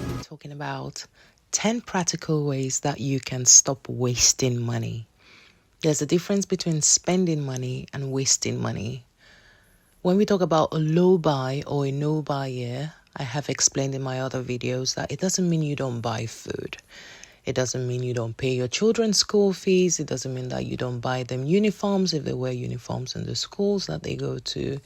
We're talking about 10 practical ways that you can stop wasting money. There's a difference between spending money and wasting money. When we talk about a low buy or a no buy year, I have explained in my other videos that it doesn't mean you don't buy food. It doesn't mean you don't pay your children's school fees. It doesn't mean that you don't buy them uniforms if they wear uniforms in the schools that they go to.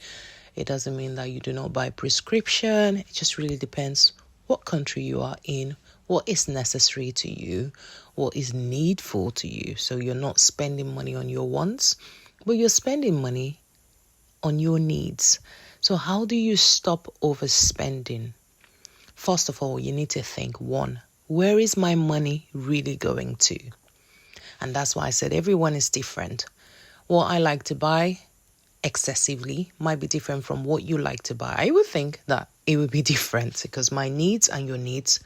It doesn't mean that you do not buy prescription. It just really depends what country you are in, what is necessary to you, what is needful to you. So you're not spending money on your wants, but you're spending money on your needs. So how do you stop overspending? First of all, you need to think, one, where is my money really going to? And that's why I said everyone is different. What I like to buy excessively might be different from what you like to buy. I would think that it would be different because my needs and your needs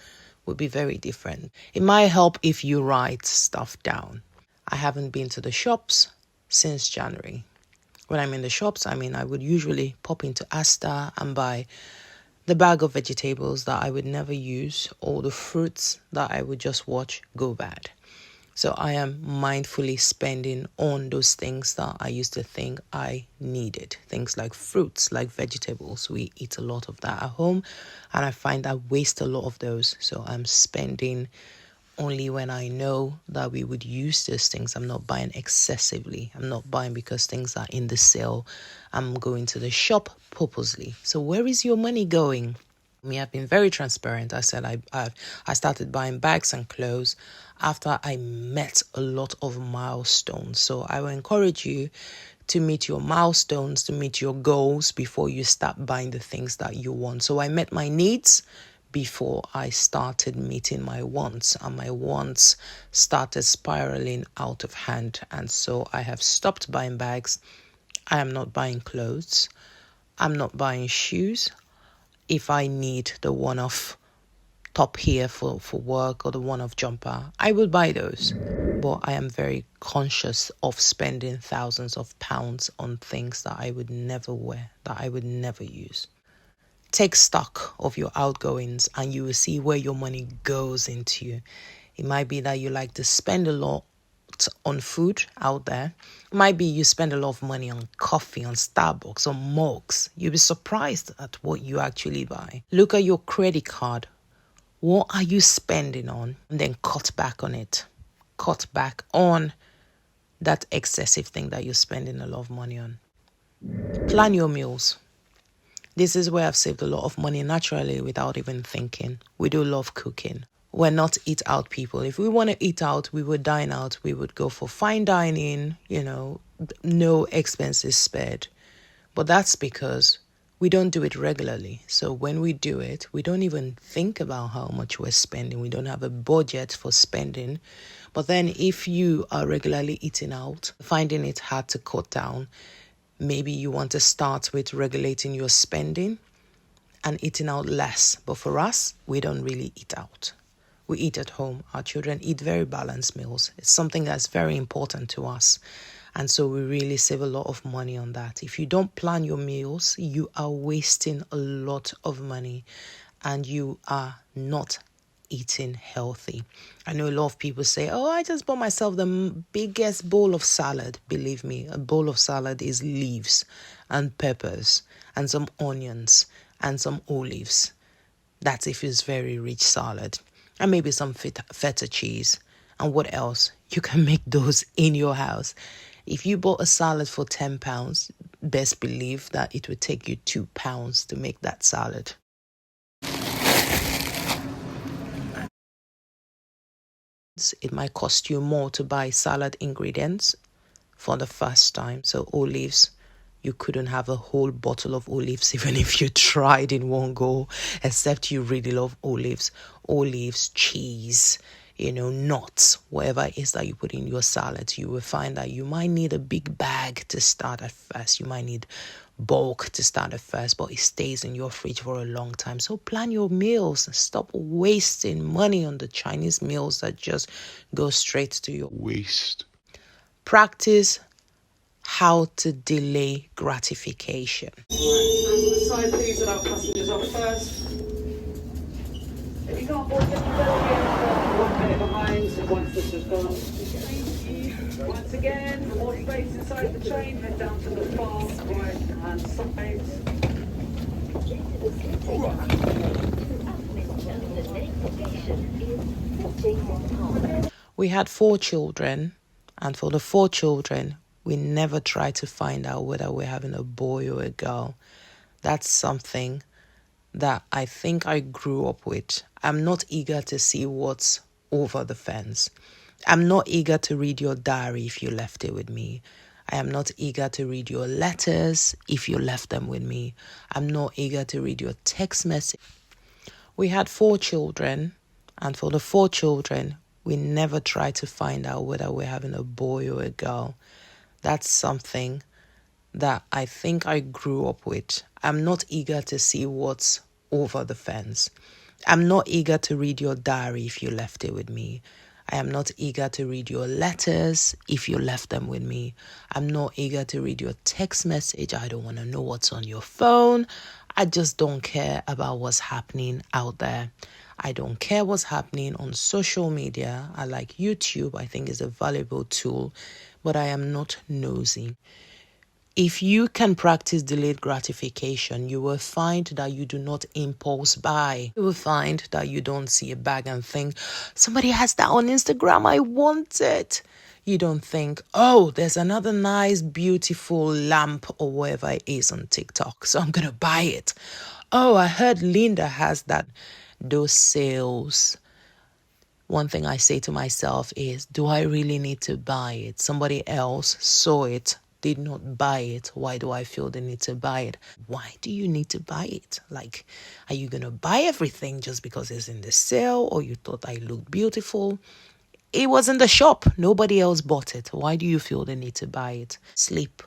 would be very different. It might help if you write stuff down. I haven't been to the shops since January. When I'm in the shops, I would usually pop into Asda and buy the bag of vegetables that I would never use or the fruits that I would just watch go bad. So I am mindfully spending on those things that I used to think I needed. Things like fruits, like vegetables. We eat a lot of that at home and I find I waste a lot of those. So I'm spending only when I know that we would use those things. I'm not buying excessively. I'm not buying because things are in the sale. I'm going to the shop purposely. So where is your money going? I've been very transparent. I said I started buying bags and clothes after I met a lot of milestones. So I will encourage you to meet your milestones, to meet your goals before you start buying the things that you want. So I met my needs before I started meeting my wants, and my wants started spiraling out of hand. And so I have stopped buying bags. I am not buying clothes. I'm not buying shoes. If I need the one-off top here for work or the one-off jumper, I will buy those. But I am very conscious of spending thousands of pounds on things that I would never wear, that I would never use. Take stock of your outgoings and you will see where your money goes into. It might be that you like to spend a lot on food out there. It might be you spend a lot of money on coffee, on Starbucks, on mugs. You'll be surprised at what you actually buy. Look at your credit card. What are you spending on? And then cut back on it. Cut back on that excessive thing that you're spending a lot of money on. Plan your meals. This is where I've saved a lot of money naturally without even thinking. We do love cooking. We're not eat out people. If we want to eat out, we would dine out. We would go for fine dining, no expenses spared. But that's because we don't do it regularly. So when we do it, we don't even think about how much we're spending. We don't have a budget for spending. But then if you are regularly eating out, finding it hard to cut down, maybe you want to start with regulating your spending and eating out less. But for us, we don't really eat out. We eat at home. Our children eat very balanced meals. It's something that's very important to us. And so we really save a lot of money on that. If you don't plan your meals, you are wasting a lot of money and you are not eating healthy. I know a lot of people say, I just bought myself the biggest bowl of salad. Believe me, a bowl of salad is leaves and peppers and some onions and some olives. That's if it's very rich salad. And maybe some feta cheese. And what else? You can make those in your house. If you bought a salad for £10, best believe that it would take you £2 to make that salad. It might cost you more to buy salad ingredients for the first time. So olives, you couldn't have a whole bottle of olives even if you tried in one go, except you really love olives. Olives, cheese, nuts, whatever it is that you put in your salad. You will find that you might need a big bag to start at first. You might need bulk to start at first, but it stays in your fridge for a long time. So plan your meals. Stop wasting money on the Chinese meals that just go straight to your waste. Practice how to delay gratification. Right. And to the side, please, allow passengers off first. If you can't board, just better be 1 minute behind once this is gone. Thank you. Once again, more space inside the train. Head down to the far right hand side. We had 4 children, and for the 4 children, we never tried to find out whether we're having a boy or a girl. That's something that I think I grew up with. I'm not eager to see what's over the fence. I'm not eager to read your diary if you left it with me. I am not eager to read your letters if you left them with me. I'm not eager to read your text message. We had 4 children, and for the 4 children, we never tried to find out whether we're having a boy or a girl. That's something that I think I grew up with. I'm not eager to see what's over the fence. I'm not eager to read your diary if you left it with me. I am not eager to read your letters if you left them with me. I'm not eager to read your text message. I don't want to know what's on your phone. I just don't care about what's happening out there. I don't care what's happening on social media. I like YouTube. I think it's a valuable tool, but I am not nosy. If you can practice delayed gratification, you will find that you do not impulse buy. You will find that you don't see a bag and think, somebody has that on Instagram, I want it. You don't think, oh, there's another nice, beautiful lamp or whatever it is on TikTok, so I'm going to buy it. Oh, I heard Linda has that. Those sales. One thing I say to myself is, do I really need to buy it? Somebody else saw it, did not buy it. Why do I feel the need to buy it? Why do you need to buy it? Like, are you going to buy everything just because it's in the sale or you thought I looked beautiful? It was in the shop. Nobody else bought it. Why do you feel the need to buy it? Sleep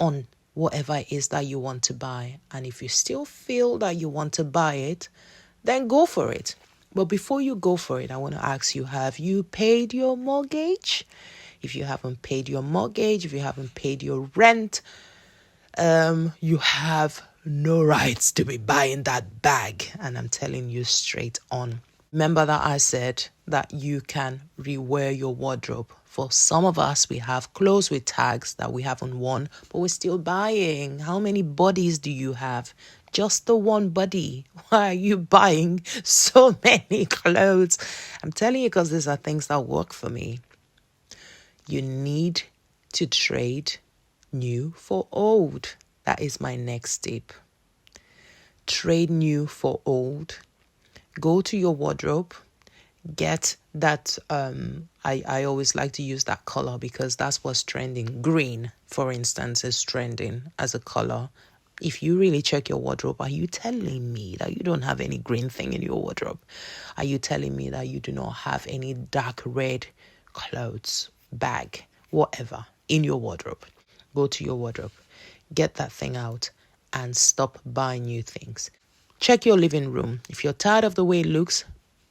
on whatever it is that you want to buy. And if you still feel that you want to buy it, then go for it. But before you go for it, I want to ask you, have you paid your mortgage? If you haven't paid your mortgage, if you haven't paid your rent, you have no rights to be buying that bag. And I'm telling you straight on. Remember that I said that you can rewear your wardrobe. For some of us, we have clothes with tags that we haven't worn, but we're still buying. How many bodies do you have? Just the one body. Why are you buying so many clothes? I'm telling you because these are things that work for me. You need to trade new for old. That is my next tip. Trade new for old. Go to your wardrobe. Get that, I always like to use that color because that's what's trending. Green, for instance, is trending as a color. If you really check your wardrobe, are you telling me that you don't have any green thing in your wardrobe? Are you telling me that you do not have any dark red clothes, bag, whatever in your wardrobe? Go to your wardrobe, get that thing out and stop buying new things. Check your living room. If you're tired of the way it looks,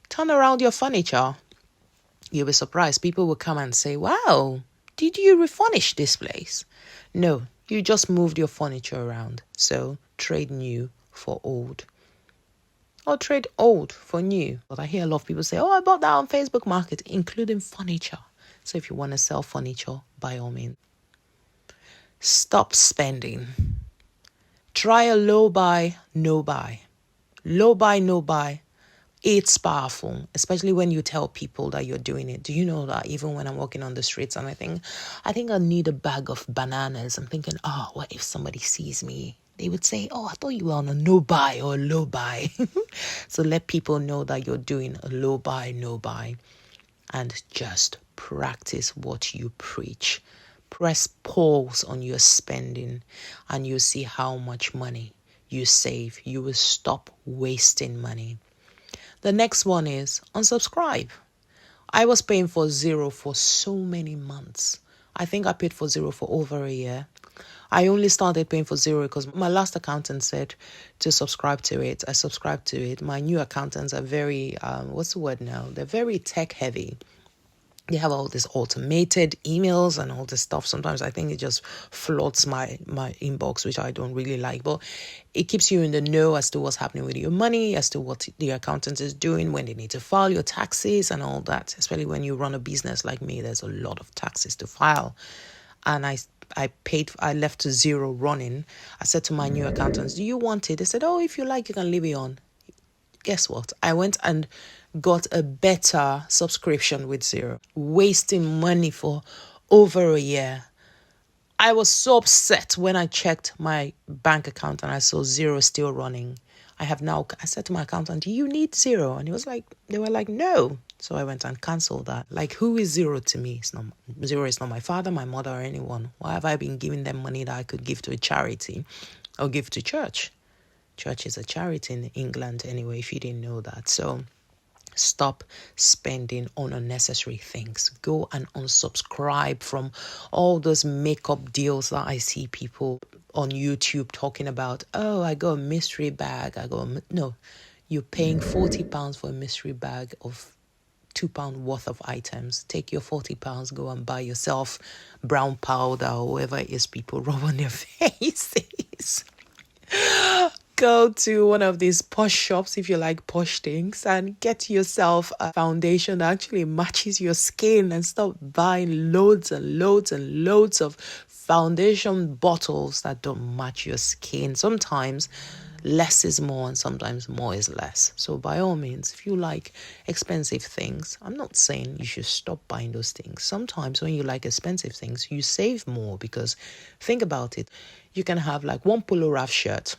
turn around your furniture. You'll be surprised. People will come and say, wow, did you refurnish this place? No, you just moved your furniture around. So trade new for old. Or trade old for new. But I hear a lot of people say, oh, I bought that on Facebook Market, including furniture. So if you want to sell furniture, by all means. Stop spending. Try a low buy, no buy. Low buy, no buy. It's powerful, especially when you tell people that you're doing it. Do you know that even when I'm walking on the streets and I think I need a bag of bananas, I'm thinking, oh, what if somebody sees me? They would say, oh, I thought you were on a no buy or a low buy. So let people know that you're doing a low buy, no buy. And just practice what you preach. Press pause on your spending and you see how much money you save. You will stop wasting money. The next one is unsubscribe. I was paying for Zero for so many months. I think I paid for Zero for over a year. I only started paying for Zero because my last accountant said to subscribe to it. I subscribed to it. My new accountants are very, They're very tech heavy. They have all these automated emails and all this stuff. Sometimes I think it just floods my inbox, which I don't really like. But it keeps you in the know as to what's happening with your money, as to what the accountant is doing, when they need to file your taxes and all that. Especially when you run a business like me, there's a lot of taxes to file. And I left to zero running. I said to my new accountants, do you want it? They said, oh, if you like, you can leave it on. Guess what? I went and got a better subscription with Zero, wasting money for over a year. I was so upset when I checked my bank account and I saw Zero still running. I said to my accountant, do you need Zero? And they were like, no. So I went and canceled that. Like, who is Zero to me? Zero is not my father, my mother, or anyone. Why have I been giving them money that I could give to a charity or give to church? Church is a charity in England anyway, if you didn't know that. So stop spending on unnecessary things. Go and unsubscribe from all those makeup deals that I see people on YouTube talking about. Oh, I got a mystery bag. No, you're paying £40 for a mystery bag of £2 worth of items. Take your £40, go and buy yourself brown powder or whatever it is people rub on their faces. Go to one of these posh shops if you like posh things and get yourself a foundation that actually matches your skin, and stop buying loads and loads and loads of foundation bottles that don't match your skin. Sometimes less is more and sometimes more is less. So by all means, if you like expensive things, I'm not saying you should stop buying those things. Sometimes when you like expensive things, you save more, because think about it. You can have like one Polo Ralph shirt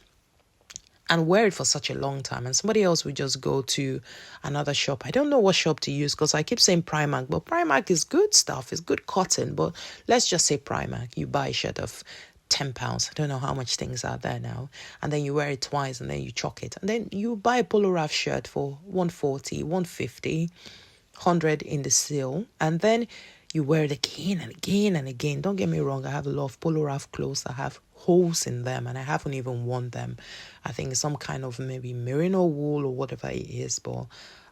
and wear it for such a long time, and somebody else will just go to another shop. I don't know what shop to use because I keep saying Primark, but Primark is good stuff. It's good cotton, but let's just say Primark. You buy a shirt of £10. I don't know how much things are there now. And then you wear it twice and then you chuck it. And then you buy a Polo Ralph shirt for 140, 150, 100 in the sale. And then you wear it again and again and again. Don't get me wrong. I have a lot of Polo Ralph clothes that have holes in them and I haven't even worn them. I think some kind of maybe merino wool or whatever it is, but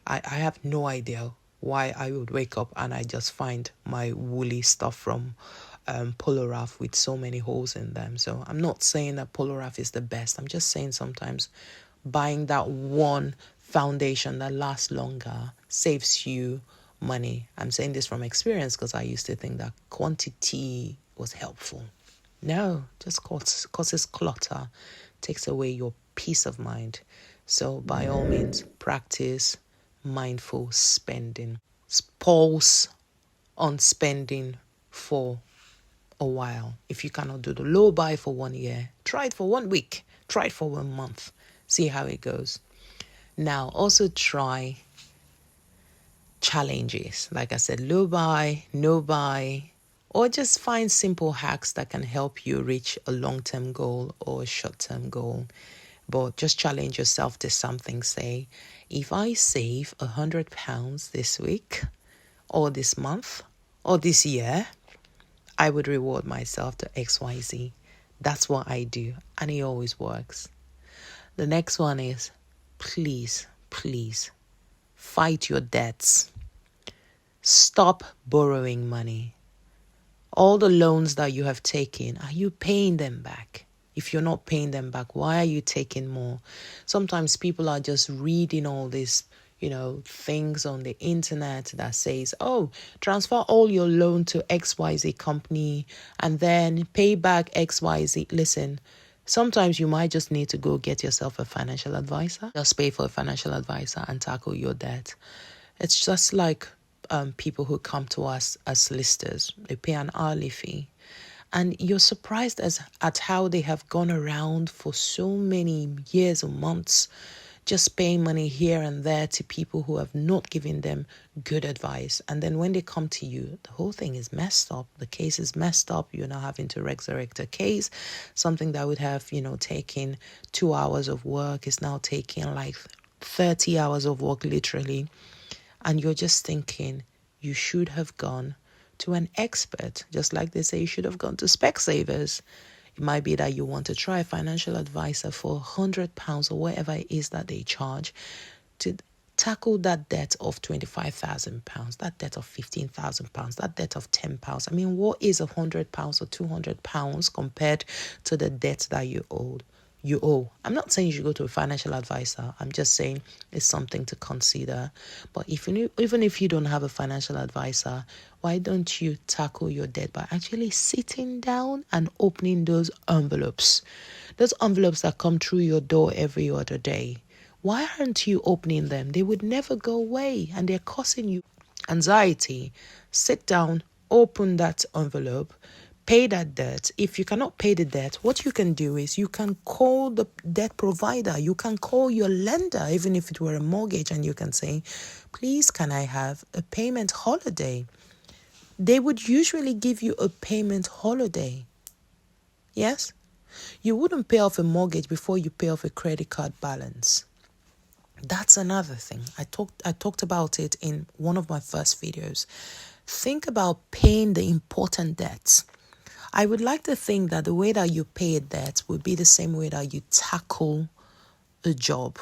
I have no idea why I would wake up and I just find my woolly stuff from Polo Ralph with so many holes in them. So I'm not saying that Polo Ralph is the best. I'm just saying sometimes buying that one foundation that lasts longer saves you money. I'm saying this from experience because I used to think that quantity was helpful. No, just causes clutter, takes away your peace of mind. So by all means, practice mindful spending. Pause on spending for a while. If you cannot do the low buy for 1 year, try it for 1 week, try it for 1 month, see how it goes. Now, also try challenges. Like I said, low buy, no buy, or just find simple hacks that can help you reach a long-term goal or a short-term goal. But just challenge yourself to something. Say, if I save £100 this week or this month or this year, I would reward myself to XYZ. That's what I do, and it always works. The next one is, please, fight your debts. Stop borrowing money. All the loans that you have taken, are you paying them back? If you're not paying them back, why are you taking more? Sometimes people are just reading all this, things on the internet that says, oh, transfer all your loan to XYZ company and then pay back XYZ. Listen, sometimes you might just need to go get yourself a financial advisor. Just pay for a financial advisor and tackle your debt. It's just like people who come to us as solicitors. They pay an hourly fee. And you're surprised at how they have gone around for so many years or months, just paying money here and there to people who have not given them good advice. And then when they come to you, the whole thing is messed up. The case is messed up. You're now having to resurrect a case. Something that would have, taken 2 hours of work is now taking like 30 hours of work, literally. And you're just thinking you should have gone to an expert, just like they say you should have gone to Specsavers. It might be that you want to try a financial advisor for £100 or whatever it is that they charge to tackle that debt of £25,000, that debt of £15,000, that debt of £10. I mean, what is £100 or £200 compared to the debt that you owe? I'm not saying you should go to a financial advisor. I'm just saying it's something to consider. But even if you don't have a financial advisor, why don't you tackle your debt by actually sitting down and opening those envelopes that come through your door every other day? Why aren't you opening them? They would never go away and they're causing you anxiety. Sit down, open that envelope, pay that debt. If you cannot pay the debt, what you can do is you can call the debt provider. You can call your lender, even if it were a mortgage, and you can say, please, can I have a payment holiday? They would usually give you a payment holiday. Yes? You wouldn't pay off a mortgage before you pay off a credit card balance. That's another thing. I talked about it in one of my first videos. Think about paying the important debts. I would like to think that the way that you pay a debt would be the same way that you tackle a job.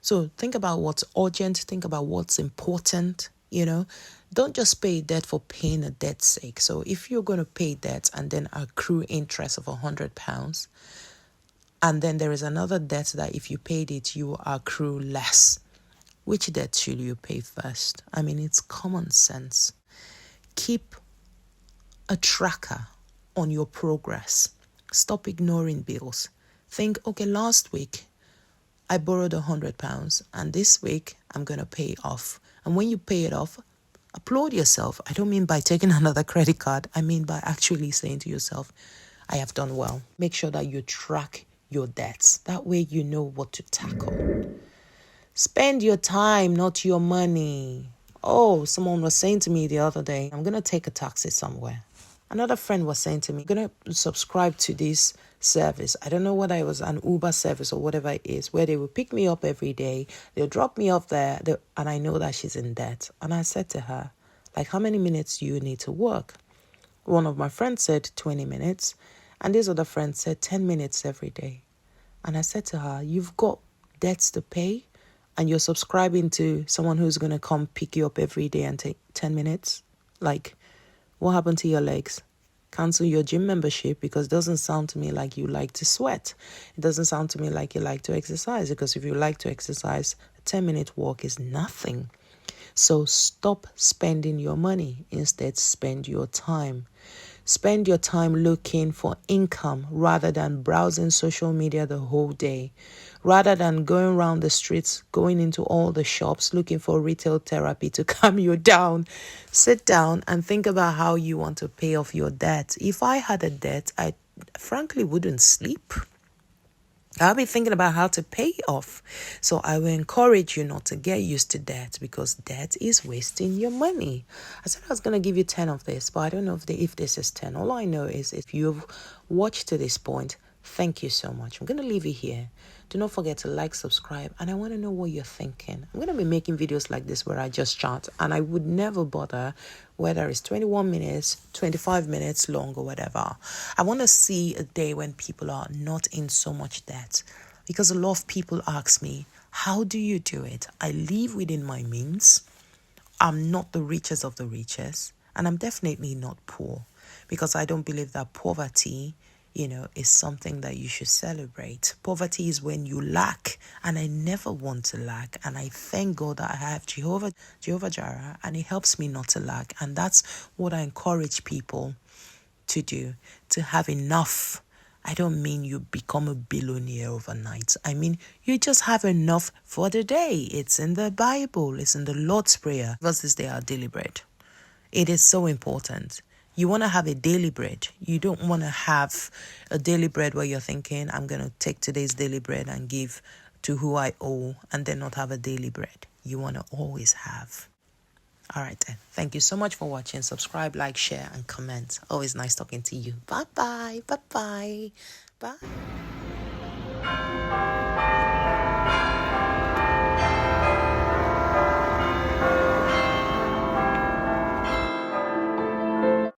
So think about what's urgent. Think about what's important. Don't just pay debt for paying a debt's sake. So if you're going to pay debt and then accrue interest of £100, and then there is another debt that if you paid it, you accrue less, which debt should you pay first? I mean, it's common sense. Keep a tracker on your progress. Stop ignoring bills. Think, okay, last week I borrowed £100 and this week I'm going to pay it off. And when you pay it off, applaud yourself. I don't mean by taking another credit card. I mean by actually saying to yourself, I have done well. Make sure that you track your debts. That way you know what to tackle. Spend your time, not your money. Oh, someone was saying to me the other day, I'm going to take a taxi somewhere. Another friend was saying to me, I'm going to subscribe to this service. I don't know whether it was an Uber service or whatever it is, where they will pick me up every day. They'll drop me off there, and I know that she's in debt. And I said to her, like, how many minutes do you need to work? One of my friends said 20 minutes. And this other friend said 10 minutes every day. And I said to her, you've got debts to pay and you're subscribing to someone who's going to come pick you up every day and take 10 minutes? Like, what happened to your legs? Cancel your gym membership, because it doesn't sound to me like you like to sweat. It doesn't sound to me like you like to exercise, because if you like to exercise, a 10-minute walk is nothing. So stop spending your money. Instead, spend your time. Spend your time looking for income rather than browsing social media the whole day. Rather than going around the streets, going into all the shops, looking for retail therapy to calm you down. Sit down and think about how you want to pay off your debt. If I had a debt, I frankly wouldn't sleep. I'll be thinking about how to pay it off. So I will encourage you not to get used to debt, because debt is wasting your money. I said I was going to give you 10 of this, but I don't know if this is 10. All I know is if you've watched to this point, thank you so much. I'm going to leave it here. Do not forget to like, subscribe, and I want to know what you're thinking. I'm going to be making videos like this where I just chat, and I would never bother whether it's 21 minutes, 25 minutes long or whatever. I want to see a day when people are not in so much debt, because a lot of people ask me, how do you do it? I live within my means. I'm not the richest of the richest, and I'm definitely not poor, because I don't believe that poverty is something that you should celebrate. Poverty is when you lack, and I never want to lack. And I thank God that I have Jehovah Jireh, and it helps me not to lack. And that's what I encourage people to do, to have enough. I don't mean you become a billionaire overnight. I mean, you just have enough for the day. It's in the Bible. It's in the Lord's Prayer. Because this day our daily bread. It is so important. You want to have a daily bread. You don't want to have a daily bread where you're thinking, I'm going to take today's daily bread and give to who I owe, and then not have a daily bread. You want to always have. All right, then. Thank you so much for watching. Subscribe, like, share, and comment. Always nice talking to you. Bye-bye. Bye-bye. Bye.